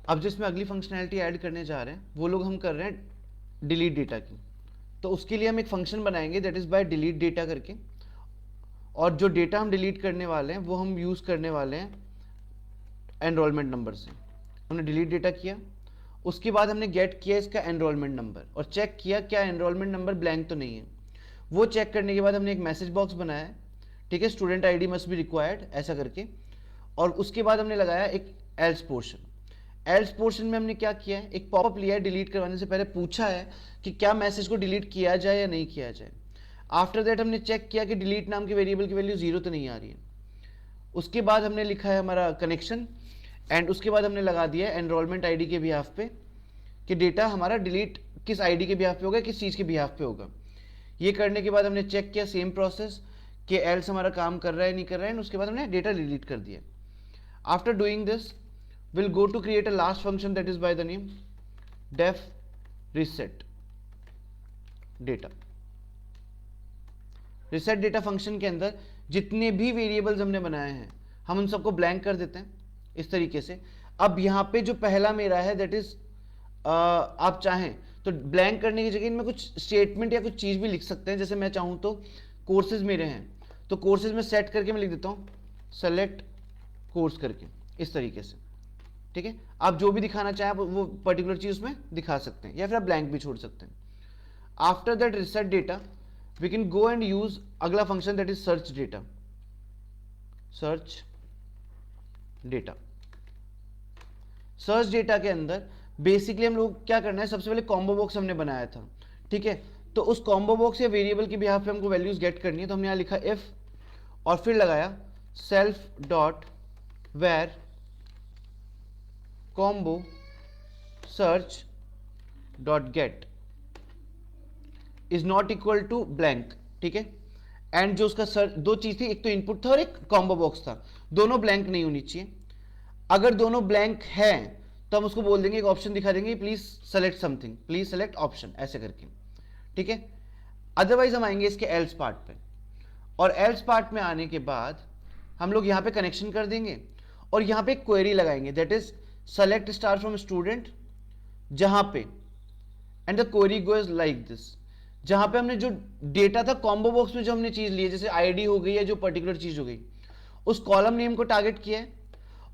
अब जिसमें अगली फंक्शनैलिटी ऐड करने जा रहे हैं वो लोग हम कर रहे हैं डिलीट डेटा की। तो उसके लिए हम एक फंक्शन बनाएंगे that is bye delete data करके, और जो डेटा हम डिलीट करने वाले हैं वो हम यूज करने वाले हैं एनरोलमेंट नंबर से। हमने डिलीट डेटा किया, उसके बाद हमने गेट किया इसका एनरोलमेंट नंबर और चेक किया क्या एनरोलमेंट नंबर ब्लैंक तो नहीं है। वो चेक करने के बाद हमने एक मैसेज बॉक्स बनाया है, ठीक है, student ID must be required ऐसा करके। और उसके बाद हमने लगाया एक एल्स पोर्शन। एल्स पोर्शन में हमने क्या किया है, एक पॉपअप लिया है, डिलीट करवाने से पहले पूछा है कि क्या मैसेज को डिलीट किया जाए या नहीं किया जाए। आफ्टर दैट हमने चेक किया कि डिलीट नाम के वेरिएबल की वैल्यू 0 तो नहीं आ रही है। उसके बाद हमने लिखा है हमारा कनेक्शन, एंड उसके बाद हमने लगा दिया है एनरोलमेंट आईडी के बिहाफ पे कि डेटा हमारा डिलीट किस आईडी के बिहाफ पे होगा, किस चीज़ के बिहाफ पे होगा। ये करने के बाद हमने चेक किया सेम प्रोसेस कि एल्स हमारा काम कर रहा है नहीं कर रहा है, उसके बाद हमने डेटा डिलीट कर दिया। After doing this will go to create a last function that is by the name def reset data. Reset data function के अंदर जितने भी वेरिएबल्स हमने बनाए हैं हम उन सबको ब्लैंक कर देते हैं इस तरीके से। अब यहाँ पे जो पहला मेरा है दैट इज आप चाहें तो ब्लैंक करने की जगह इनमें कुछ स्टेटमेंट या कुछ चीज़ भी लिख सकते हैं। जैसे मैं चाहूँ तो कोर्सेज मेरे हैं तो कोर्सेज में सेट करके मैं लिख देता हूँ सेलेक्ट कोर्स करके इस तरीके से, ठीक है। आप जो भी दिखाना चाहें वो पर्टिकुलर चीज़ उसमें दिखा सकते हैं या फिर आप ब्लैंक भी छोड़ सकते हैं। After that reset data we can go and use अगला function that is search data. Search data, search data के अंदर बेसिकली हम लोग क्या करना है, सबसे पहले कॉम्बो बॉक्स हमने बनाया था, ठीक है। तो उस कॉम्बो बॉक्स या वेरिएबल के बिहाफ पे हमको वैल्यूज गेट करनी है, तो हमने यहाँ लिखा इफ और फिर लगाया self dot var combo search dot get is not equal to blank, ठीक है। एंड जो उसका दो चीज थी, एक तो इनपुट था और एक कॉम्बो बॉक्स था, दोनों ब्लैंक नहीं होनी चाहिए। अगर दोनों ब्लैंक है तो हम उसको बोल देंगे, एक ऑप्शन दिखा देंगे please select something, please select option ऐसे करके, ठीक है। अदरवाइज हम आएंगे इसके एल्स पार्ट पे, और एल्स पार्ट में आने के बाद हम लोग यहां पे कनेक्शन कर देंगे और यहां पे क्वेरी लगाएंगे that is select star from student, जहां पे and the query goes like this, जहां पे हमने जो डेटा था कॉम्बो बॉक्स में जो हमने चीज ली है जैसे आईडी हो गई या जो पर्टिकुलर चीज हो गई, उस कॉलम नेम को टारगेट किया है।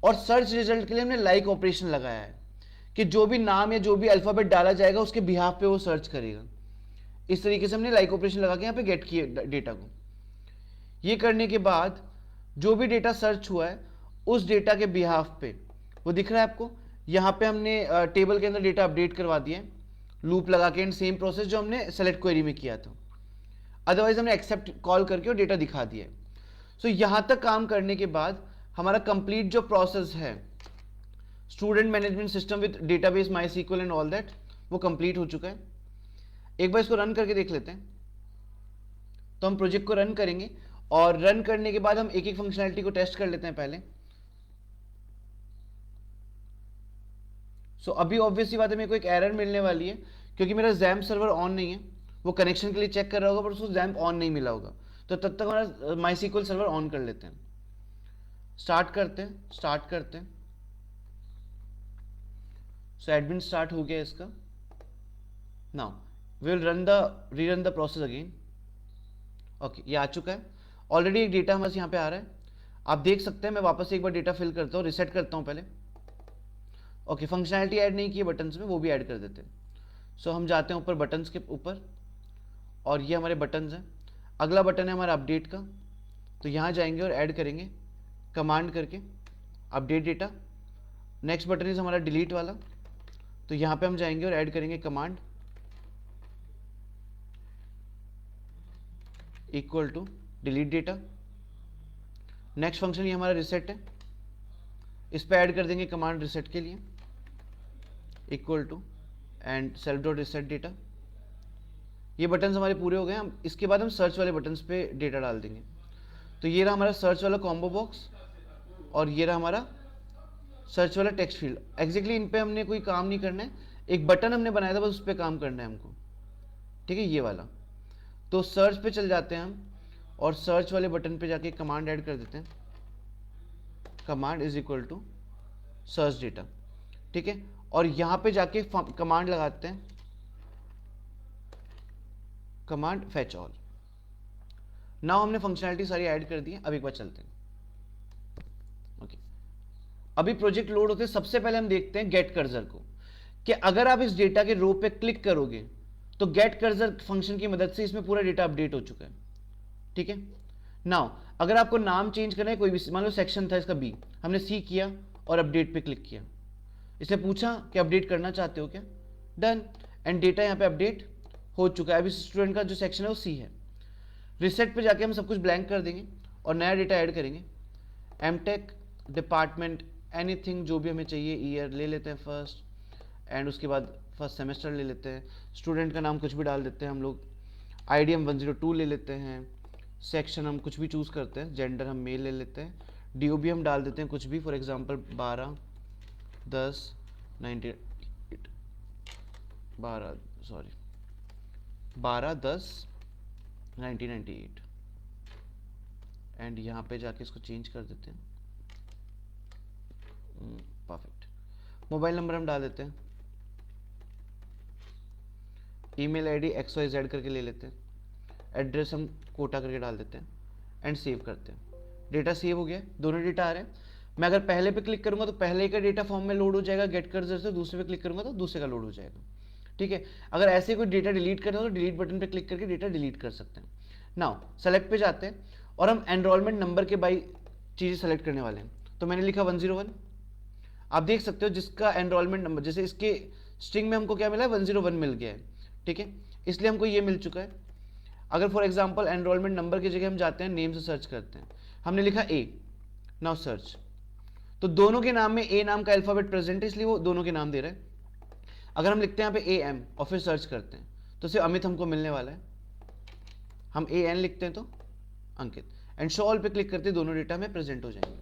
और सर्च रिजल्ट के लिए हमने लाइक ऑपरेशन लगाया है कि जो भी नाम या जो भी अल्फाबेट डाला जाएगा उसके बिहाफ पे वो सर्च करेगा। इस तरीके से हमने लाइक ऑपरेशन लगा के यहाँ पे गेट किया डेटा को। ये करने के बाद जो भी डेटा सर्च हुआ है उस डेटा के बिहाफ पे वो दिख रहा है आपको, यहाँ पे हमने टेबल के अंदर डेटा अपडेट करवा दिया है लूप लगा के, एंड सेम प्रोसेस जो हमने सेलेक्ट क्वेरी में किया था। अदरवाइज हमने एक्सेप्ट कॉल करके और डेटा दिखा दिया है। सो यहां तक काम करने के बाद हमारा कंप्लीट जो प्रोसेस है student management system with database my sequel and all that वो कंप्लीट हो चुका है। एक बार इसको रन करके देख लेते हैं। तो हम प्रोजेक्ट को रन करेंगे और रन करने के बाद हम एक एक फंक्शनैलिटी को टेस्ट कर लेते हैं पहले। सो अभी ऑब्वियसली बात है मेरे को एक एरर मिलने वाली है क्योंकि मेरा जैम्प सर्वर ऑन नहीं है। वो कनेक्शन के लिए चेक कर रहा होगा पर उसको जैम्प ऑन नहीं मिला होगा, तो तब तक हमारा माई सीक्वल सर्वर ऑन कर लेते हैं। स्टार्ट करते हैं। सो एडमिन स्टार्ट हो गया इसका। Now we will rerun the process again. Okay, ये आ चुका है ऑलरेडी, एक डेटा हमारे यहाँ पे आ रहा है, आप देख सकते हैं। मैं वापस एक बार डेटा फिल करता हूँ, रिसेट करता हूँ पहले। ओके, फंक्शनैलिटी ऐड नहीं की है बटन्स में, वो भी ऐड कर देते हैं। सो हम जाते हैं ऊपर बटन्स के ऊपर और ये हमारे बटन्स हैं। अगला बटन है हमारा अपडेट का, तो यहाँ जाएंगे और ऐड करेंगे कमांड करके update data. Next button is हमारा डिलीट वाला, तो यहाँ पे हम जाएंगे और ऐड करेंगे command equal to delete data. Next function ये हमारा रिसेट है, इस पे ऐड कर देंगे कमांड रिसेट के लिए equal to and self dot reset data. ये बटन्स हमारे पूरे हो गए। हम इसके बाद हम सर्च वाले बटन्स पे डेटा डाल देंगे। तो ये रहा हमारा सर्च वाला कॉम्बो बॉक्स और ये रहा हमारा सर्च वाला टेक्स्ट फील्ड। एग्जैक्टली इन पे हमने कोई काम नहीं करना है, एक बटन हमने बनाया था बस उस पर काम करना है हमको, ठीक है, ये वाला। तो सर्च पे चल जाते हैं हम और सर्च वाले बटन पे जाके कमांड ऐड कर देते हैं, command is equal to search data, ठीक है, और यहां पे जाके कमांड लगाते हैं, कमांड फेच ऑल। नाउ हमने फंक्शनैलिटी सारी ऐड कर दी है। अब एक बार चलते हैं। ओके, अभी प्रोजेक्ट लोड होते हैं, सबसे पहले हम देखते हैं गेट कर्सर को, कि अगर आप इस डेटा के रो पे क्लिक करोगे तो गेट कर्सर फंक्शन की मदद से इसमें पूरा डेटा अपडेट हो चुका है। ठीक है, नाउ अगर आपको नाम चेंज करना है, कोई भी, मान लो सेक्शन था इसका बी, हमने सी किया और अपडेट पे क्लिक किया, इसने पूछा कि अपडेट करना चाहते हो क्या, डन, एंड डेटा यहाँ पे अपडेट हो चुका है। अभी स्टूडेंट का जो सेक्शन है वो सी है। रिसेट पे जाके हम सब कुछ ब्लैंक कर देंगे और नया डेटा ऐड करेंगे। एमटेक डिपार्टमेंट एनीथिंग जो भी हमें चाहिए, ईयर ले लेते हैं फर्स्ट, एंड उसके बाद फर्स्ट सेमेस्टर ले लेते हैं। स्टूडेंट का नाम कुछ भी डाल देते हैं हम लोग। आईडीएम 102 ले लेते हैं। सेक्शन हम कुछ भी चूज़ करते हैं, जेंडर हम मेल ले लेते हैं। डीओबी हम डाल देते हैं कुछ भी, फॉर एग्जांपल 12/10/1998 एंड यहाँ पे जाके इसको चेंज कर देते हैं। परफेक्ट। मोबाइल नंबर हम डाल देते हैं, ईमेल आईडी XYZ करके ले लेते हैं, एड्रेस हम कोटा करके डाल देते हैं एंड सेव करते हैं। डेटा सेव हो गया, दोनों डेटा आ रहे हैं। मैं अगर पहले पे क्लिक करूंगा तो पहले का डेटा फॉर्म में लोड हो जाएगा गेट कर्सर से, दूसरे पे क्लिक करूंगा तो दूसरे का लोड हो जाएगा। ठीक है, अगर ऐसे कोई डेटा डिलीट करना हो तो डिलीट बटन पे क्लिक करके डेटा डिलीट कर सकते हैं। नाउ सेलेक्ट पे जाते हैं और हम एनरोलमेंट नंबर के बाई चीज़ें सेलेक्ट करने वाले हैं। तो मैंने लिखा 101। आप देख सकते हो जिसका एनरोलमेंट नंबर, जैसे इसके स्ट्रिंग में हमको क्या मिला है, 101 मिल गया है। ठीक है, इसलिए हमको ये मिल चुका है। अगर फॉर एग्जांपल एनरोलमेंट नंबर की जगह हम जाते हैं नेम से सर्च करते हैं, हमने लिखा ए, नाउ सर्च, तो दोनों के नाम में ए नाम का अल्फाबेट प्रेजेंट है, इसलिए वो दोनों के नाम दे रहा है। अगर हम लिखते हैं यहाँ पे AM और फिर सर्च करते हैं तो सिर्फ अमित हमको मिलने वाला है। हम AN लिखते हैं तो अंकित, एंड शो ऑल पे क्लिक करते दोनों डेटा में प्रेजेंट हो जाएंगे।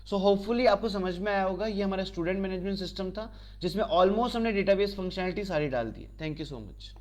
सो होपफुली आपको समझ में आया होगा। ये हमारा स्टूडेंट मैनेजमेंट सिस्टम था जिसमें ऑलमोस्ट हमने डेटाबेस फंक्शनलिटी सारी डाल दी है। Thank you so much.